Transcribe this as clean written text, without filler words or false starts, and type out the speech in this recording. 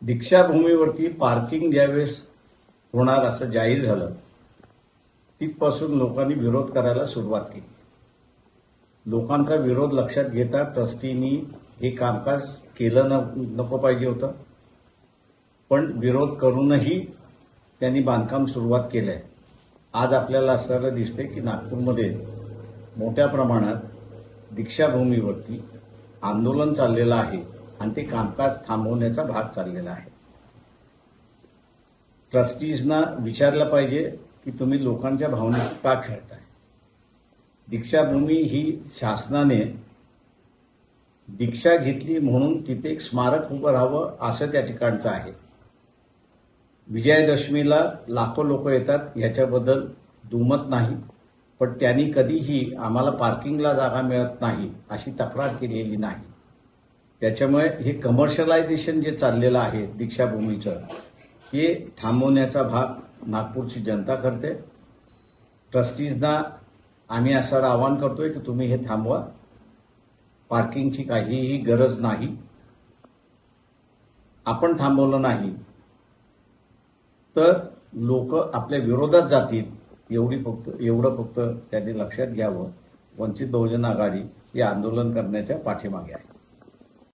दीक्षाभूमीवरती parking ज्यावेळेस होणार असं जाहीर झालं तिथपासून लोकांनी विरोध करायला सुरुवात केली। लोकांचा विरोध लक्षात घेता ट्रस्टीनी हे कामकाज केलं नको पाहिजे होतं, पण विरोध करूनही त्यांनी बांधकाम सुरुवात केलंय। आज आपल्याला असं दिसते की नागपूरमध्ये मोठ्या प्रमाणात दीक्षाभूमीवरती आंदोलन चाललेलं आहे आणि ते कामकाज थांबवण्याचा भाग चाललेला आहे। ट्रस्टीजना विचारलं पाहिजे की तुम्ही लोकांच्या भावनेशी का खेळताय। दीक्षाभूमी ही शासनाने दीक्षा घेतली म्हणून तिथे एक स्मारक उभं राहावं असं त्या ठिकाणचं आहे। विजयादशमीला लाखो लोक येतात याच्याबद्दल दुमत नाही, पण त्यांनी कधीही आम्हाला पार्किंगला जागा मिळत नाही अशी तक्रार केलेली नाही। त्याच्यामुळे हे कमर्शियलायझेशन जे चाललेलं आहे दीक्षाभूमीचं हे थांबवण्याचा भाग नागपूरची जनता करते। ट्रस्टीजना आम्ही असं आवाहन करतोय की तुम्ही हे थांबवा, पार्किंगची काहीही गरज नाही। आपण थांबवलं नाही तर लोक आपल्या विरोधात जातील एवढं फक्त त्यांनी लक्षात घ्यावं। वंचित बहुजन आघाडी हे आंदोलन करण्याच्या पाठीमागे आहे।